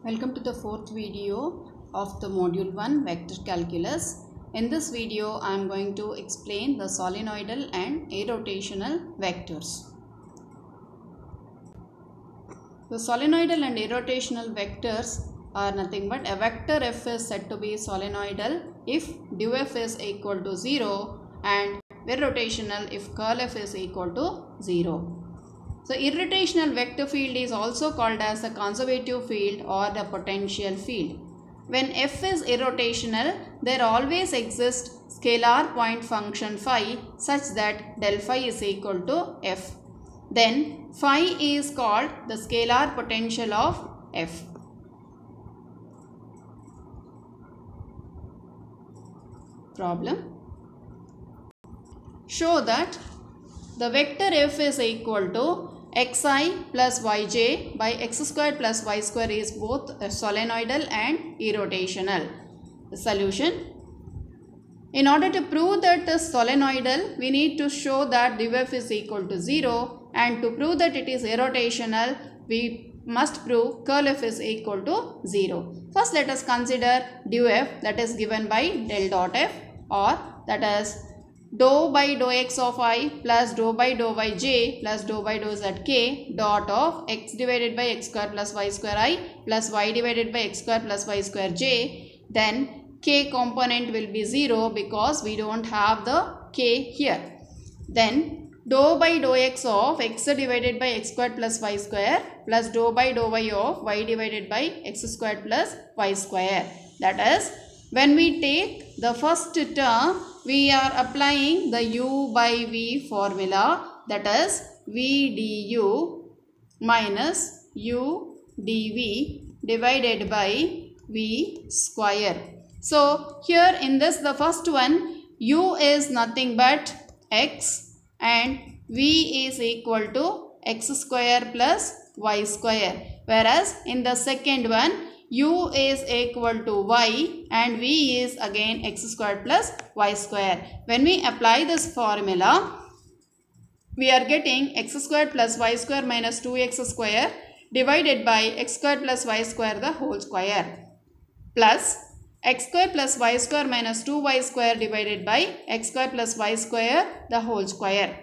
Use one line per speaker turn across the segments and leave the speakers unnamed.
Welcome to the fourth video of the module 1 vector calculus. In this video I am going to explain the solenoidal and irrotational vectors. The solenoidal and irrotational vectors are nothing but a vector f is said to be solenoidal if du f is equal to 0 and irrotational if curl f is equal to 0. So, irrotational vector field is also called as the conservative field or the potential field. When f is irrotational, there always exists scalar point function phi such that del phi is equal to f. Then phi is called the scalar potential of f. Problem. Show that the vector f is equal to xi plus yj by x square plus y square is both solenoidal and irrotational. The solution. In order to prove that it is solenoidal, we need to show that du f is equal to 0, and to prove that it is irrotational, we must prove curl f is equal to 0. First let us consider du f, that is given by del dot f, or that is dou by dou x of I plus dou by dou yj plus dou by dou zk dot of x divided by x square plus y square I plus y divided by x square plus y square j. Then k component will be 0 because we don't have the k here. Then dou by dou x of x divided by x square plus y square plus dou by dou y of y divided by x square plus y square. That is, when we take the first term, we are applying the u by v formula, that is v du minus u dv divided by v square. So here in this, the first one, u is nothing but x and v is equal to x square plus y square, whereas in the second one, u is equal to y and v is again x square plus y square. When we apply this formula, we are getting x square plus y square minus 2x square divided by x square plus y square the whole square plus x square plus y square minus 2y square divided by x square plus y square the whole square.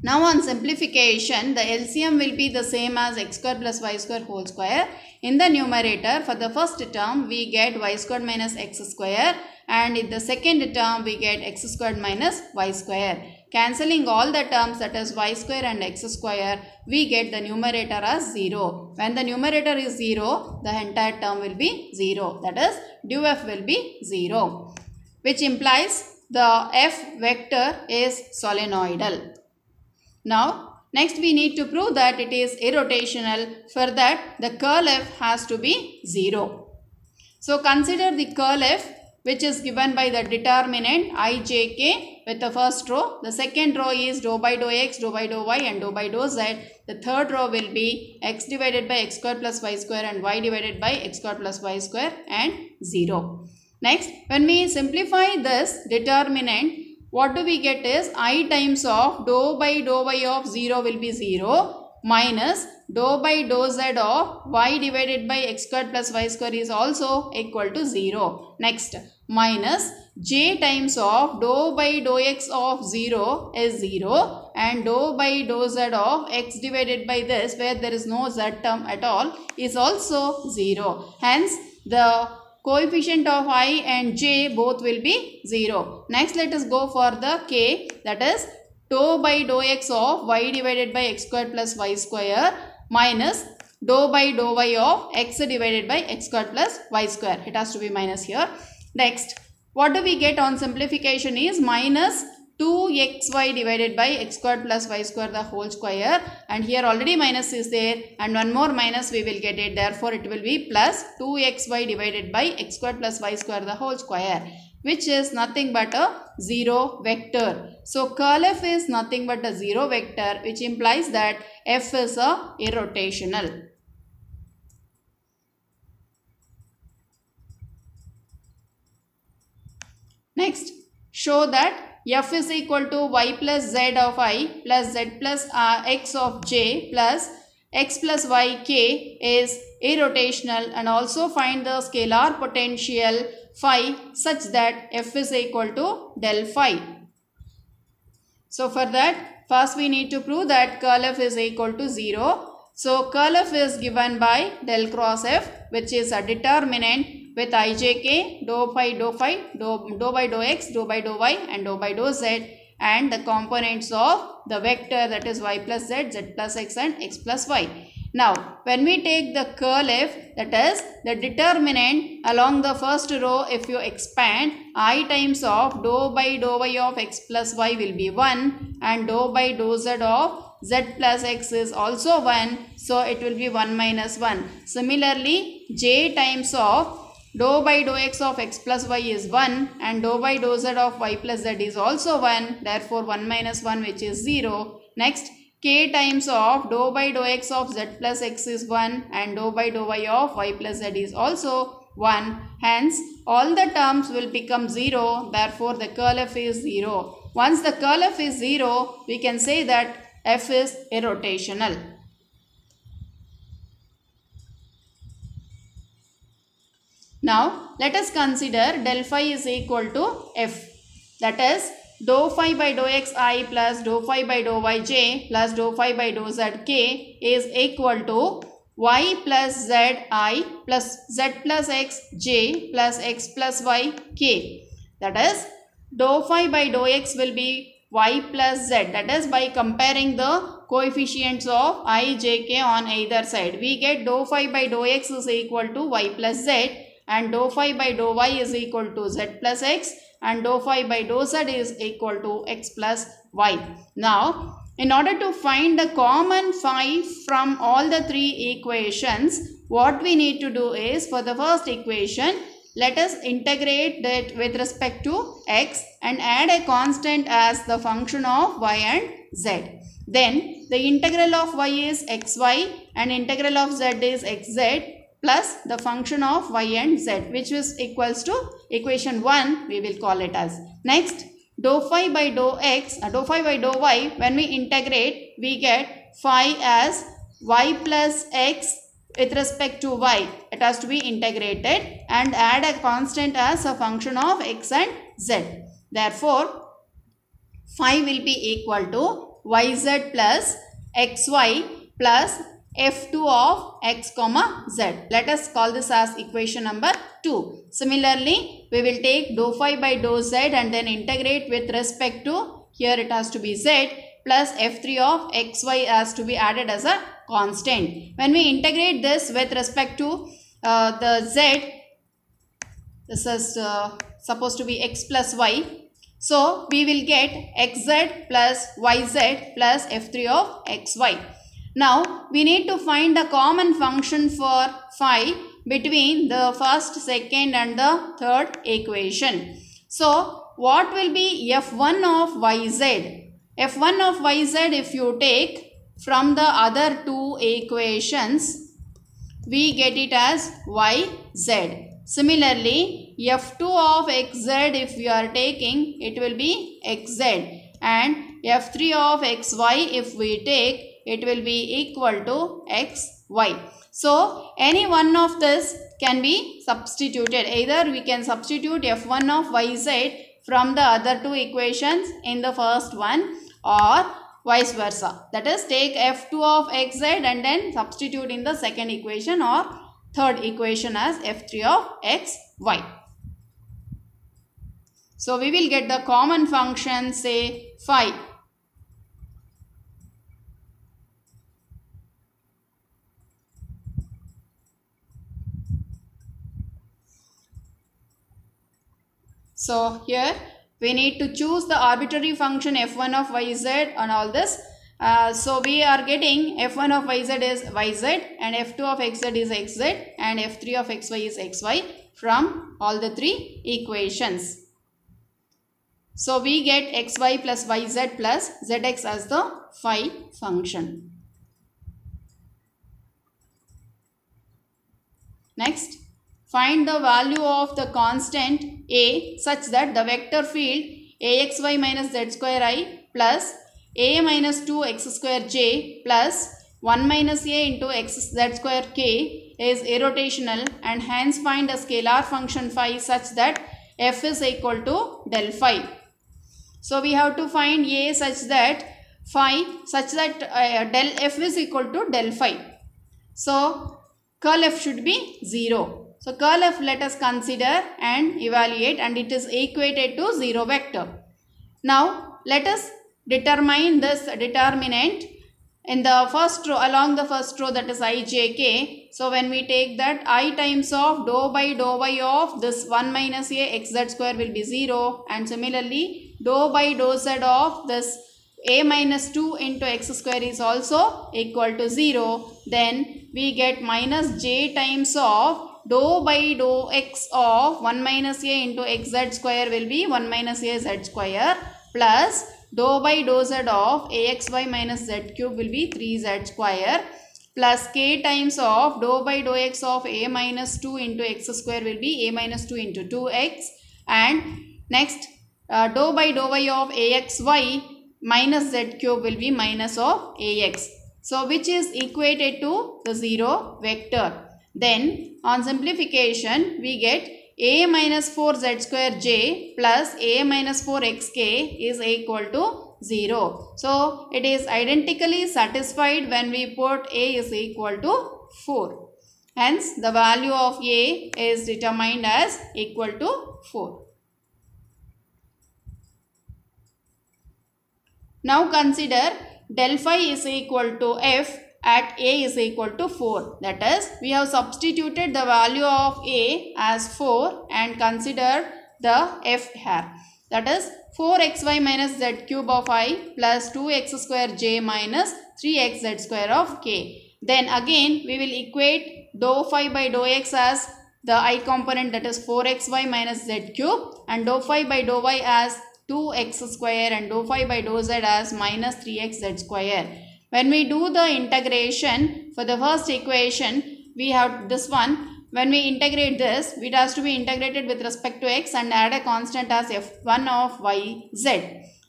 Now on simplification, the LCM will be the same as x square plus y square whole square. In the numerator, for the first term, we get y squared minus x square, and in the second term, we get x squared minus y square. Cancelling all the terms, that is y square and x square, we get the numerator as 0. When the numerator is 0, the entire term will be 0. That is, du f will be 0, which implies the f vector is solenoidal. Now, next we need to prove that it is irrotational. For that, the curl f has to be 0. So, consider the curl f, which is given by the determinant ijk with the first row. The second row is dou by dou x, dou by dou y and dou by dou z. The third row will be x divided by x square plus y square and y divided by x square plus y square and 0. Next, when we simplify this determinant, what do we get is I times of dou by dou y of 0 will be 0 minus dou by dou z of y divided by x square plus y square is also equal to 0. Next, minus j times of dou by dou x of 0 is 0 and dou by dou z of x divided by this, where there is no z term at all, is also 0. Hence, the coefficient of I and j both will be 0. Next, let us go for the k, that is dou by dou x of y divided by x square plus y square minus dou by dou y of x divided by x square plus y square. It has to be minus here. Next, what do we get on simplification is minus 2xy divided by x square plus y square the whole square, and here already minus is there and one more minus we will get it, therefore it will be plus 2xy divided by x square plus y square the whole square, which is nothing but a 0 vector. So curl f is nothing but a 0 vector, which implies that f is a irrotational. Next, show that f is equal to y plus z of I plus z plus x of j plus x plus y k is irrotational, and also find the scalar potential phi such that F is equal to del phi. So for that, first we need to prove that curl F is equal to 0. So curl F is given by del cross F, which is a determinant with ijk, dou phi, dou by dou x, dou by dou y and dou by dou z, and the components of the vector, that is y plus z, z plus x and x plus y. Now when we take the curl F, that is the determinant along the first row, if you expand, I times of dou by dou y of x plus y will be 1, and dou by dou z of z plus x is also 1, so it will be 1 minus 1. Similarly, j times of dou by dou x of x plus y is 1, and dou by dou z of y plus z is also 1, therefore 1 minus 1, which is 0. Next, k times of dou by dou x of z plus x is 1, and dou by dou y of y plus z is also 1. Hence, all the terms will become 0, therefore the curl F is 0. Once the curl F is 0, we can say that F is irrotational. Now, let us consider del phi is equal to F. That is, dou phi by dou xi plus dou phi by dou yj plus dou phi by dou zk is equal to y plus zi plus z plus x j plus x plus y k. That is, dou phi by dou x will be y plus z. That is, by comparing the coefficients of I, j, k on either side, we get dou phi by dou x is equal to y plus z, and dou phi by dou y is equal to z plus x, and dou phi by dou z is equal to x plus y. Now, in order to find the common phi from all the three equations, what we need to do is, for the first equation, let us integrate that with respect to x and add a constant as the function of y and z. Then the integral of y is xy and integral of z is xz plus the function of y and z, which is equals to equation 1, we will call it as. Next, dou phi by dou x, dou phi by dou y, when we integrate, we get phi as y plus x with respect to y. It has to be integrated and add a constant as a function of x and z. Therefore, phi will be equal to yz plus xy plus f2 of x comma z. Let us call this as equation number 2. Similarly, we will take dou phi by dou z and then integrate with respect to, here it has to be z, plus f3 of xy has to be added as a constant. When we integrate this with respect to the z, this is supposed to be x plus y. So, we will get xz plus yz plus f3 of xy. Now, we need to find the common function for phi between the first, second and the third equation. So, what will be f1 of yz? f1 of yz, if you take from the other two equations, we get it as yz. Similarly, f2 of xz, if you are taking, it will be xz, and f3 of xy, if we take, it will be equal to xy. So, any one of this can be substituted. Either we can substitute f1 of yz from the other two equations in the first one, or vice versa. That is, take f2 of xz and then substitute in the second equation or third equation as f3 of xy. So, we will get the common function, say phi. So, here we need to choose the arbitrary function f1 of yz and all this. So, we are getting f1 of yz is yz and f2 of xz is xz and f3 of xy is xy from all the three equations. So, we get xy plus yz plus zx as the phi function. Next, find the value of the constant a such that the vector field axy minus z square I plus a minus 2x square j plus 1 minus a into x z square k is irrotational, and hence find a scalar function phi such that f is equal to del phi. So we have to find a such that del f is equal to del phi. So curl f should be 0. So curl f let us consider and evaluate, and it is equated to 0 vector. Now let us determine this determinant in the first row, along the first row, that is I j k. So when we take that, I times of dou by dou y of this 1 minus a x z square will be 0, and similarly dou by dou z of this a minus 2 into x square is also equal to 0. Then we get minus j times of dou by dou x of 1 minus a into x z square will be 1 minus a z square, plus dou by dou z of axy minus z cube will be 3z square, plus k times of dou by dou x of a minus 2 into x square will be a minus 2 into 2x, and next dou by dou y of axy minus z cube will be minus of ax. So which is equated to the 0 vector. Then on simplification we get a minus 4z square j plus a minus 4xk is equal to 0. So it is identically satisfied when we put a is equal to 4. Hence the value of a is determined as equal to 4. Now consider del phi is equal to f at a is equal to 4. That is, we have substituted the value of a as 4 and consider the f here. That is 4xy minus z cube of I plus 2x square j minus 3xz square of k. Then again we will equate dou phi by dou x as the I component, that is 4xy minus z cube, and dou phi by dou y as 2x square, and dou phi by dou z as minus 3xz square. When we do the integration for the first equation, we have this one. When we integrate this, it has to be integrated with respect to x and add a constant as f1 of yz.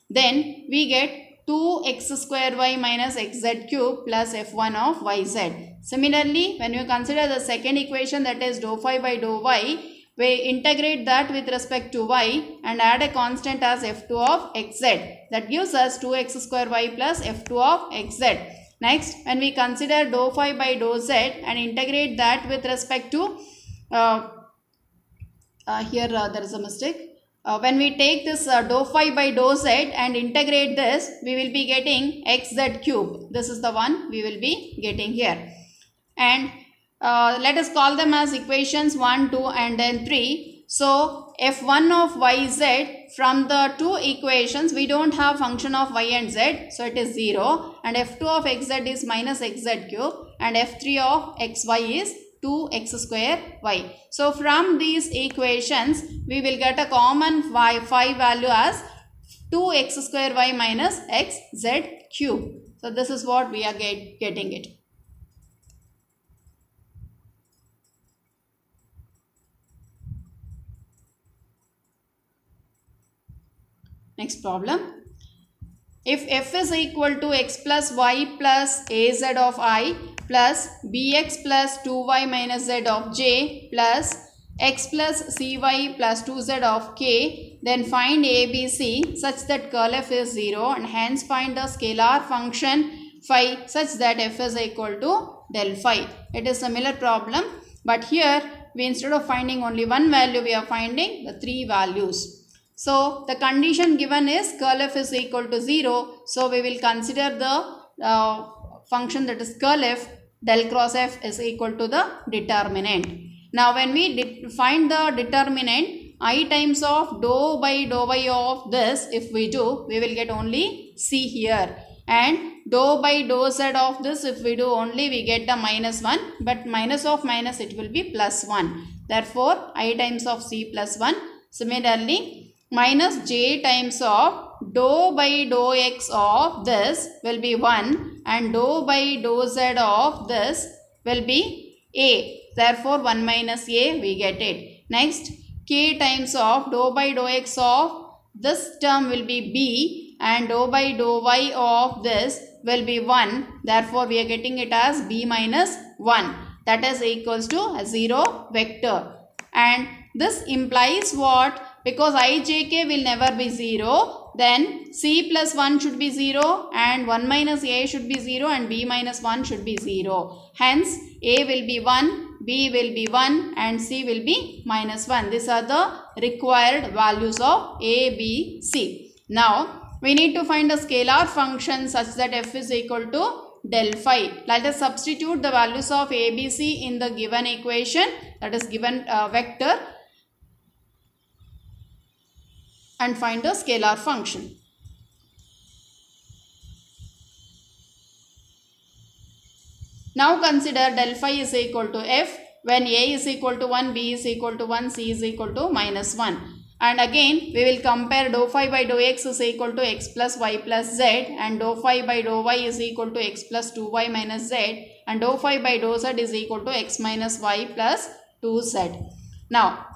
Then we get 2x square y minus xz cube plus f1 of yz. Similarly, when you consider the second equation, that is dou phi by dou y, we integrate that with respect to y and add a constant as f2 of xz. That gives us 2x square y plus f2 of xz. Next, when we consider dou phi by dou z and integrate that with respect to, there is a mistake. When we take this dou phi by dou z and integrate this, we will be getting xz cube. This is the one we will be getting here. And let us call them as equations 1, 2 and then 3. So f1 of yz, from the two equations we don't have function of y and z, so it is 0, and f2 of xz is minus xz cube, and f3 of xy is 2x square y. So from these equations we will get a common phi value as 2x square y minus xz cube. So this is what we are getting it. Next problem. If f is equal to x plus y plus az of I plus bx plus 2y minus z of j plus x plus cy plus 2z of k, then find ABC such that curl f is 0, and hence find the scalar function phi such that f is equal to del phi. It is a similar problem, but here we, instead of finding only one value, we are finding the three values. So the condition given is curl f is equal to 0. So we will consider the function, that is curl f, del cross f is equal to the determinant. Now when we find the determinant, I times of dou by dou y of this, if we do, we will get only c here. And dou by dou z of this, if we do only, we get the minus 1. But minus of minus, it will be plus 1. Therefore, I times of c plus 1. Similarly, minus j times of dou by dou x of this will be 1, and dou by dou z of this will be a. Therefore 1 minus a, we get it. Next, k times of dou by dou x of this term will be b, and dou by dou y of this will be 1. Therefore, we are getting it as b minus 1. That is equals to a 0 vector. And this implies what? Because I, j, k will never be 0, then c plus 1 should be 0 and 1 minus a should be 0 and b minus 1 should be 0. Hence, a will be 1, b will be 1 and c will be minus 1. These are the required values of a, b, c. Now, we need to find a scalar function such that f is equal to del phi. Let us substitute the values of a, b, c in the given equation, that is given vector, and find the scalar function. Now consider del phi is equal to f when a is equal to 1, b is equal to 1, c is equal to minus 1. And again we will compare dou phi by dou x is equal to x plus y plus z, and dou phi by dou y is equal to x plus 2y minus z, and dou phi by dou z is equal to x minus y plus 2z. Now,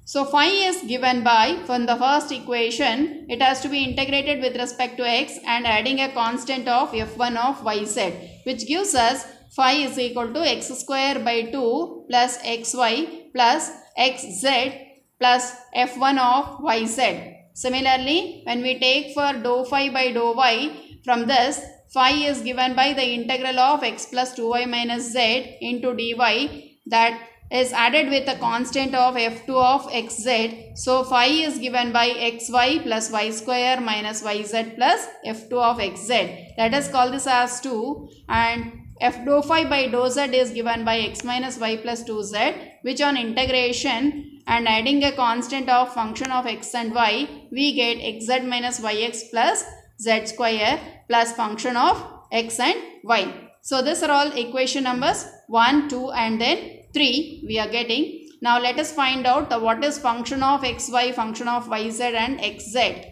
so phi is given by, from the first equation, it has to be integrated with respect to x and adding a constant of f1 of yz, which gives us phi is equal to x square by 2 plus xy plus xz plus f1 of yz. Similarly, when we take for dou phi by dou y, from this phi is given by the integral of x plus 2y minus z into dy, that is added with a constant of f2 of xz. So phi is given by xy plus y square minus yz plus f2 of xz. Let us call this as 2, and f dou phi by dou z is given by x minus y plus 2z, which on integration and adding a constant of function of x and y, we get xz minus yx plus z square plus function of x and y. So these are all equation numbers 1, 2 and then 3 we are getting. Now let us find out what is function of xy, function of yz and xz,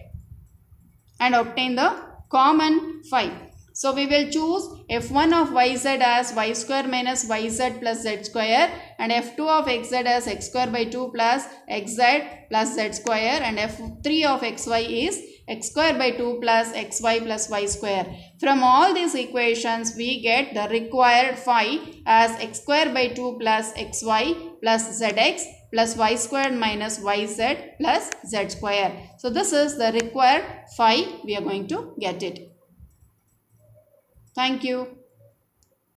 and obtain the common phi. So we will choose f1 of yz as y square minus yz plus z square, and f2 of xz as x square by 2 plus xz plus z square, and f3 of xy is x square by 2 plus xy plus y square. From all these equations, we get the required phi as x square by 2 plus xy plus zx plus y squared minus yz plus z square. So this is the required phi. We are going to get it. Thank you.